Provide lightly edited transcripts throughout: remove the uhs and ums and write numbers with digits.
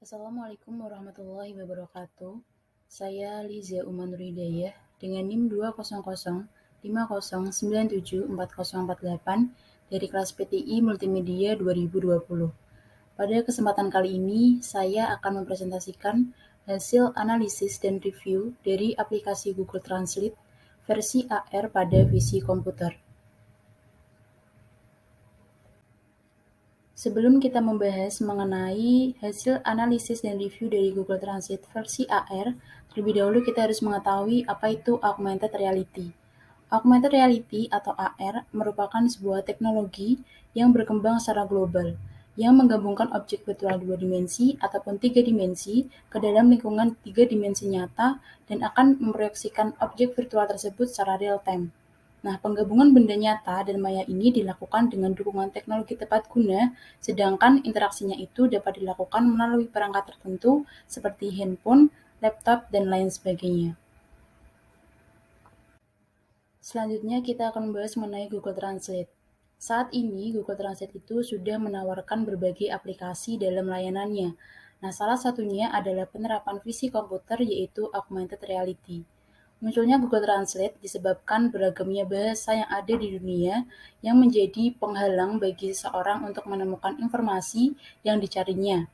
Assalamualaikum warahmatullahi wabarakatuh. Saya Liza Uman Hidayah dengan NIM 20050974048 dari kelas PTI Multimedia 2020. Pada kesempatan kali ini, saya akan mempresentasikan hasil analisis dan review dari aplikasi Google Translate versi AR pada visi komputer. Sebelum kita membahas mengenai hasil analisis dan review dari Google Translate versi AR, terlebih dahulu kita harus mengetahui apa itu augmented reality. Augmented reality atau AR merupakan sebuah teknologi yang berkembang secara global, yang menggabungkan objek virtual 2 dimensi ataupun 3 dimensi ke dalam lingkungan 3 dimensi nyata dan akan memproyeksikan objek virtual tersebut secara real time. Nah, penggabungan benda nyata dan maya ini dilakukan dengan dukungan teknologi tepat guna, sedangkan interaksinya itu dapat dilakukan melalui perangkat tertentu seperti handphone, laptop, dan lain sebagainya. Selanjutnya kita akan membahas mengenai Google Translate. Saat ini Google Translate itu sudah menawarkan berbagai aplikasi dalam layanannya. Nah, salah satunya adalah penerapan visi komputer yaitu augmented reality. Munculnya Google Translate disebabkan beragamnya bahasa yang ada di dunia yang menjadi penghalang bagi seseorang untuk menemukan informasi yang dicarinya.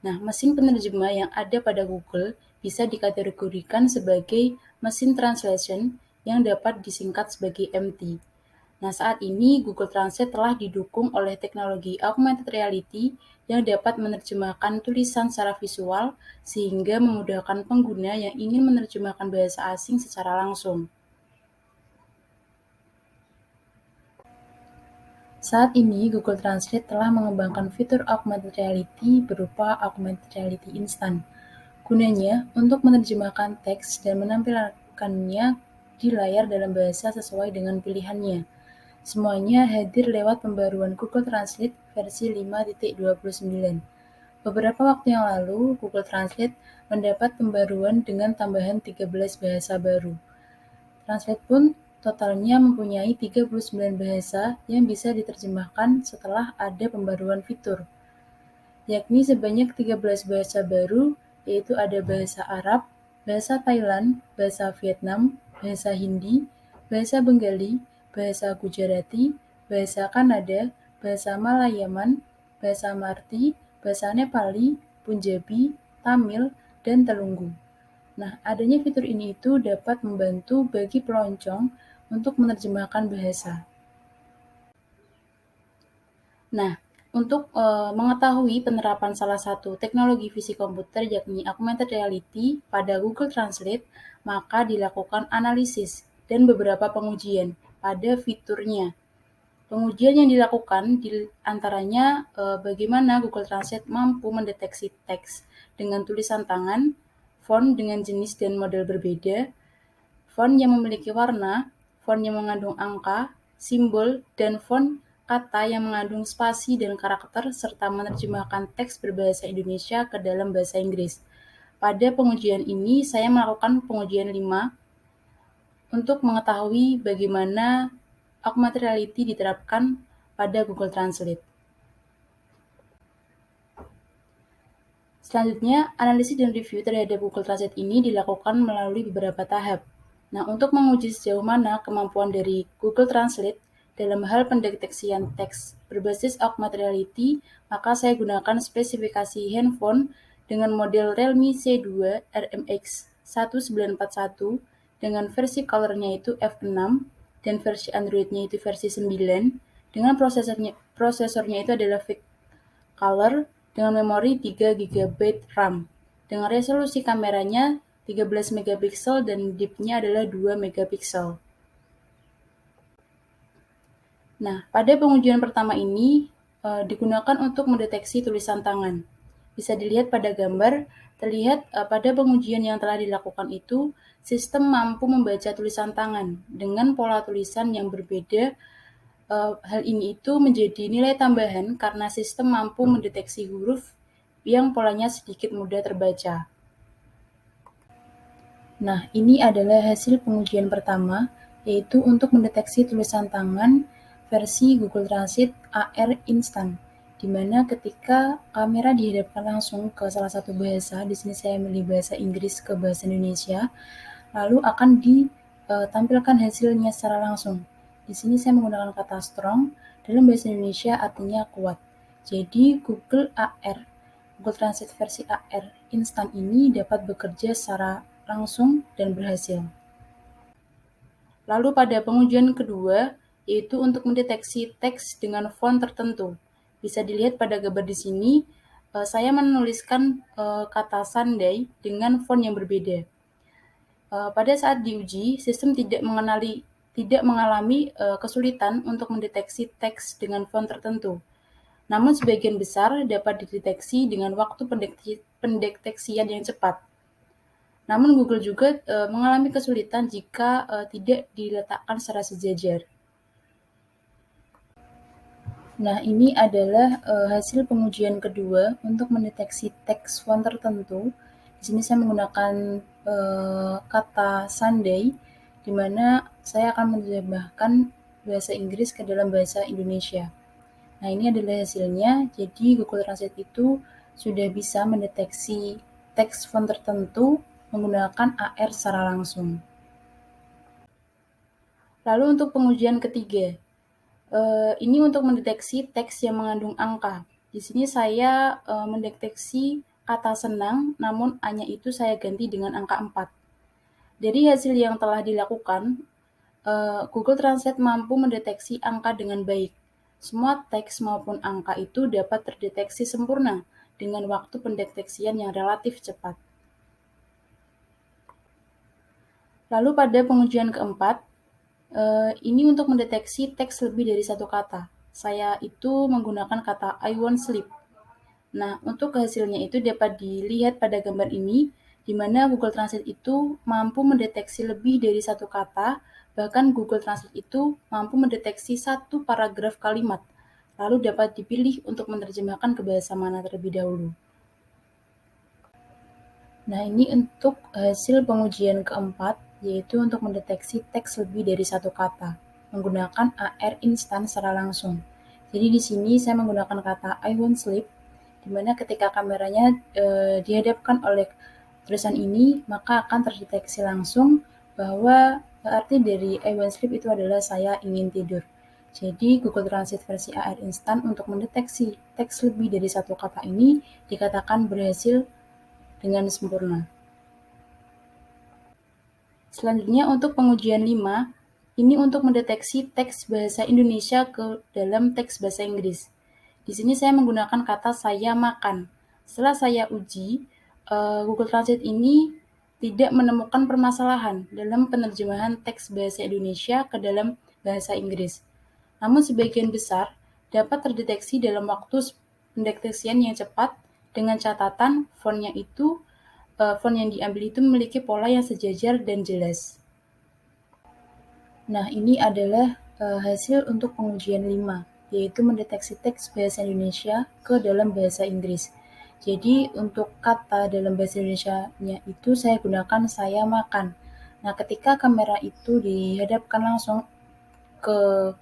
Nah, mesin penerjemah yang ada pada Google bisa dikategorikan sebagai mesin translation yang dapat disingkat sebagai MT. Nah, saat ini Google Translate telah didukung oleh teknologi augmented reality yang dapat menerjemahkan tulisan secara visual sehingga memudahkan pengguna yang ingin menerjemahkan bahasa asing secara langsung. Saat ini, Google Translate telah mengembangkan fitur augmented reality berupa augmented reality instan. Gunanya untuk menerjemahkan teks dan menampilkannya di layar dalam bahasa sesuai dengan pilihannya. Semuanya hadir lewat pembaruan Google Translate versi 5.29. Beberapa waktu yang lalu, Google Translate mendapat pembaruan dengan tambahan 13 bahasa baru. Translate pun totalnya mempunyai 39 bahasa yang bisa diterjemahkan setelah ada pembaruan fitur, yakni sebanyak 13 bahasa baru, yaitu ada bahasa Arab, bahasa Thailand, bahasa Vietnam, bahasa Hindi, bahasa Bengali, bahasa Gujarati, bahasa Kannada, bahasa Malayaman, bahasa Marti, bahasa Nepali, Punjabi, Tamil, dan Telunggu. Nah, adanya fitur ini itu dapat membantu bagi pelancong untuk menerjemahkan bahasa. Nah, untuk mengetahui penerapan salah satu teknologi visi komputer yakni augmented reality pada Google Translate, maka dilakukan analisis dan beberapa pengujian pada fiturnya. Pengujian yang dilakukan di antaranya bagaimana Google Translate mampu mendeteksi teks dengan tulisan tangan, font dengan jenis dan model berbeda, font yang memiliki warna, font yang mengandung angka, simbol, dan font kata yang mengandung spasi dan karakter serta menerjemahkan teks berbahasa Indonesia ke dalam bahasa Inggris. Pada pengujian ini, saya melakukan pengujian 5 untuk mengetahui bagaimana augmented reality diterapkan pada Google Translate. Selanjutnya, analisis dan review terhadap Google Translate ini dilakukan melalui beberapa tahap. Nah, untuk menguji sejauh mana kemampuan dari Google Translate dalam hal pendeteksian teks berbasis augmented reality, maka saya gunakan spesifikasi handphone dengan model Realme C2 RMX 1941 dengan versi colornya itu F6 dan versi Androidnya itu versi 9 dengan prosesornya itu adalah VIC Color dengan memori 3 GB RAM. Dengan resolusi kameranya 13 megapiksel dan depth-nya adalah 2 megapiksel. Nah, pada pengujian pertama ini digunakan untuk mendeteksi tulisan tangan. Bisa dilihat pada gambar, terlihat pada pengujian yang telah dilakukan itu, sistem mampu membaca tulisan tangan dengan pola tulisan yang berbeda. Hal ini itu menjadi nilai tambahan karena sistem mampu mendeteksi huruf yang polanya sedikit mudah terbaca. Nah, ini adalah hasil pengujian pertama, yaitu untuk mendeteksi tulisan tangan versi Google Translate AR Instant. di mana ketika kamera dihadapkan langsung ke salah satu bahasa, di sini saya milih bahasa Inggris ke bahasa Indonesia, lalu akan ditampilkan hasilnya secara langsung. Di sini saya menggunakan kata strong, dalam bahasa Indonesia artinya kuat. Jadi Google Translate versi AR instan ini dapat bekerja secara langsung dan berhasil. Lalu pada pengujian kedua, yaitu untuk mendeteksi teks dengan font tertentu. Bisa dilihat pada gambar di sini, saya menuliskan kata Sunday dengan font yang berbeda. Pada saat diuji, sistem tidak mengalami kesulitan untuk mendeteksi teks dengan font tertentu. Namun sebagian besar dapat dideteksi dengan waktu pendeteksian yang cepat. Namun Google juga mengalami kesulitan jika tidak diletakkan secara sejajar. Nah, ini adalah hasil pengujian kedua untuk mendeteksi teks font tertentu. Di sini saya menggunakan kata Sunday, di mana saya akan menerjemahkan bahasa Inggris ke dalam bahasa Indonesia. Nah, ini adalah hasilnya. Jadi Google Translate itu sudah bisa mendeteksi teks font tertentu menggunakan AR secara langsung. Lalu untuk pengujian ketiga, ini untuk mendeteksi teks yang mengandung angka. Di sini saya mendeteksi kata senang, namun A-nya itu saya ganti dengan angka 4. Dari hasil yang telah dilakukan, Google Translate mampu mendeteksi angka dengan baik. Semua teks maupun angka itu dapat terdeteksi sempurna dengan waktu pendeteksian yang relatif cepat. Lalu pada pengujian keempat, ini untuk mendeteksi teks lebih dari satu kata. Saya itu menggunakan kata I want sleep. Nah, untuk hasilnya itu dapat dilihat pada gambar ini, di mana Google Translate itu mampu mendeteksi lebih dari satu kata, bahkan Google Translate itu mampu mendeteksi satu paragraf kalimat, lalu dapat dipilih untuk menerjemahkan ke bahasa mana terlebih dahulu. Nah, ini untuk hasil pengujian keempat, yaitu untuk mendeteksi teks lebih dari satu kata, menggunakan AR instan secara langsung. Jadi di sini saya menggunakan kata I want sleep, di mana ketika kameranya dihadapkan oleh tulisan ini, maka akan terdeteksi langsung bahwa arti dari I want sleep itu adalah saya ingin tidur. Jadi Google Translate versi AR instan untuk mendeteksi teks lebih dari satu kata ini dikatakan berhasil dengan sempurna. Selanjutnya untuk pengujian 5, ini untuk mendeteksi teks bahasa Indonesia ke dalam teks bahasa Inggris. Di sini saya menggunakan kata saya makan. Setelah saya uji, Google Translate ini tidak menemukan permasalahan dalam penerjemahan teks bahasa Indonesia ke dalam bahasa Inggris. Namun sebagian besar dapat terdeteksi dalam waktu pendeteksian yang cepat dengan catatan font yang diambil itu memiliki pola yang sejajar dan jelas. Nah, ini adalah hasil untuk pengujian 5, yaitu mendeteksi teks bahasa Indonesia ke dalam bahasa Inggris. Jadi, untuk kata dalam bahasa Indonesia-nya itu saya gunakan saya makan. Nah, ketika kamera itu dihadapkan langsung ke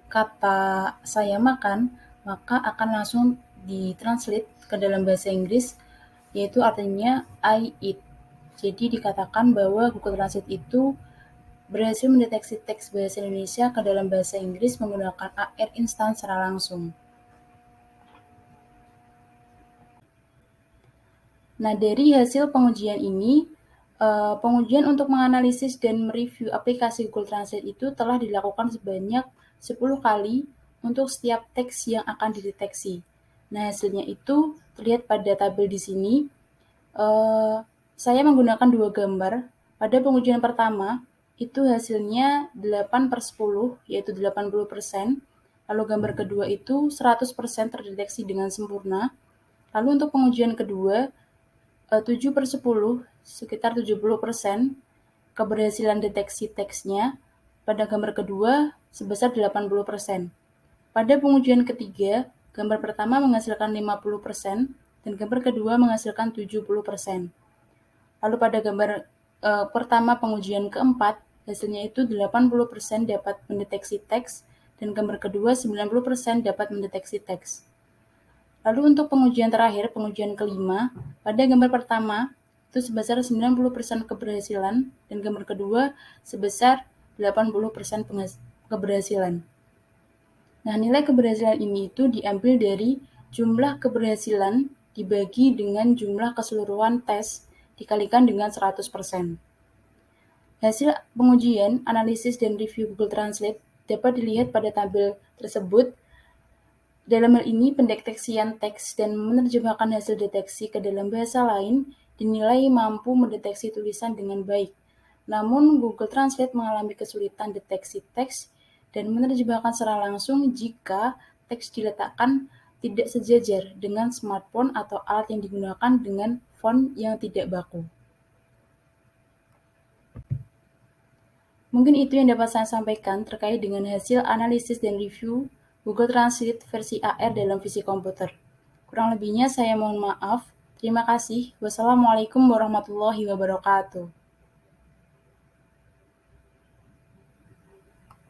kata saya makan, maka akan langsung ditranslate ke dalam bahasa Inggris, yaitu artinya I eat. Jadi dikatakan bahwa Google Translate itu berhasil mendeteksi teks bahasa Indonesia ke dalam bahasa Inggris menggunakan AR instan secara langsung. Nah, dari hasil pengujian ini, pengujian untuk menganalisis dan mereview aplikasi Google Translate itu telah dilakukan sebanyak 10 kali untuk setiap teks yang akan dideteksi. Nah, hasilnya itu terlihat pada tabel di sini. Saya menggunakan 2 gambar. Pada pengujian pertama, itu hasilnya 8/10, yaitu 80%. Lalu gambar kedua itu 100% terdeteksi dengan sempurna. Lalu untuk pengujian kedua, 7/10, sekitar 70% keberhasilan deteksi teksnya. Pada gambar kedua, sebesar 80%. Pada pengujian ketiga, gambar pertama menghasilkan 50% dan gambar kedua menghasilkan 70%. Lalu pada gambar pertama pengujian keempat, hasilnya itu 80% dapat mendeteksi teks dan gambar kedua 90% dapat mendeteksi teks. Lalu untuk pengujian terakhir, pengujian kelima, pada gambar pertama itu sebesar 90% keberhasilan dan gambar kedua sebesar 80% keberhasilan. Nah, nilai keberhasilan ini itu diambil dari jumlah keberhasilan dibagi dengan jumlah keseluruhan tes dikalikan dengan 100%. Hasil pengujian, analisis, dan review Google Translate dapat dilihat pada tabel tersebut. Dalam hal ini, pendeteksian teks dan menerjemahkan hasil deteksi ke dalam bahasa lain dinilai mampu mendeteksi tulisan dengan baik. Namun, Google Translate mengalami kesulitan deteksi teks dan menerjemahkan secara langsung jika teks diletakkan tidak sejajar dengan smartphone atau alat yang digunakan dengan font yang tidak baku. Mungkin itu yang dapat saya sampaikan terkait dengan hasil analisis dan review Google Translate versi AR dalam visi komputer. Kurang lebihnya saya mohon maaf. Terima kasih. Wassalamualaikum warahmatullahi wabarakatuh.